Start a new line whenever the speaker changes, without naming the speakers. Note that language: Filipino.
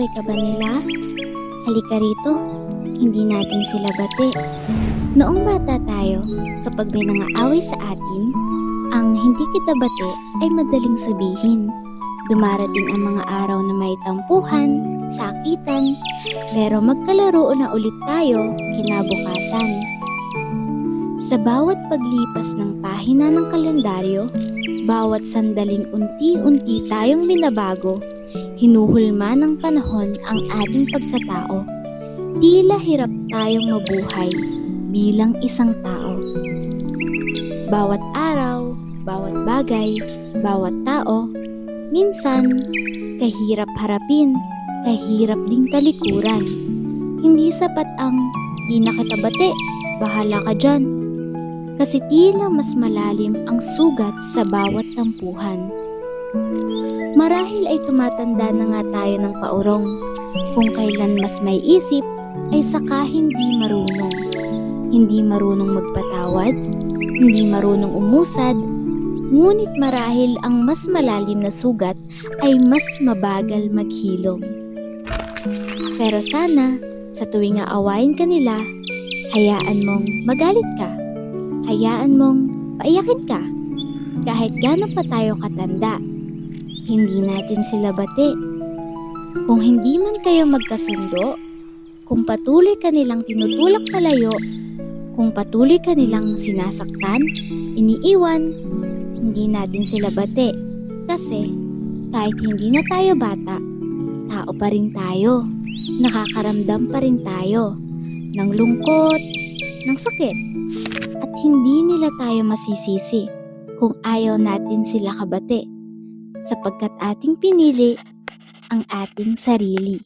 Kaaway ka ba nila? Halika rito, hindi natin sila bati. Noong bata tayo, kapag may nangaaway sa atin, ang hindi kita bati ay madaling sabihin. Dumarating ang mga araw na may tampuhan, sakitan, pero magkalaro na ulit tayo kinabukasan. Sa bawat paglipas ng pahina ng kalendaryo, bawat sandaling unti-unti tayong binabago, hinuhulma ng panahon ang ating pagkatao. Tila hirap tayong mabuhay bilang isang tao. Bawat araw, bawat bagay, bawat tao, minsan kahirap harapin, kahirap ding talikuran. Hindi sapat ang di na kita bati, bahala ka dyan. Kasi tila mas malalim ang sugat sa bawat tampuhan. Marahil ay tumatanda na nga tayo ng paurong. Kung kailan mas may isip, ay saka hindi marunong. Hindi marunong magpatawad, hindi marunong umusad, ngunit marahil ang mas malalim na sugat ay mas mabagal maghilom. Pero sana, sa tuwing aawayin ka nila, hayaan mong magalit ka. Hayaan mong paiyakin ka. Kahit gaano pa tayo katanda, hindi natin sila bati. Kung hindi man kayo magkasundo, kung patuloy ka nilang tinutulak palayo, kung patuloy ka nilang sinasaktan, iniiwan, hindi natin sila bati. Kasi kahit hindi na tayo bata, tao pa rin tayo. Nakakaramdam pa rin tayo ng lungkot, ng sakit. At hindi nila tayo masisisi kung ayaw natin sila kabati, sapagkat ating pinili ang ating sarili.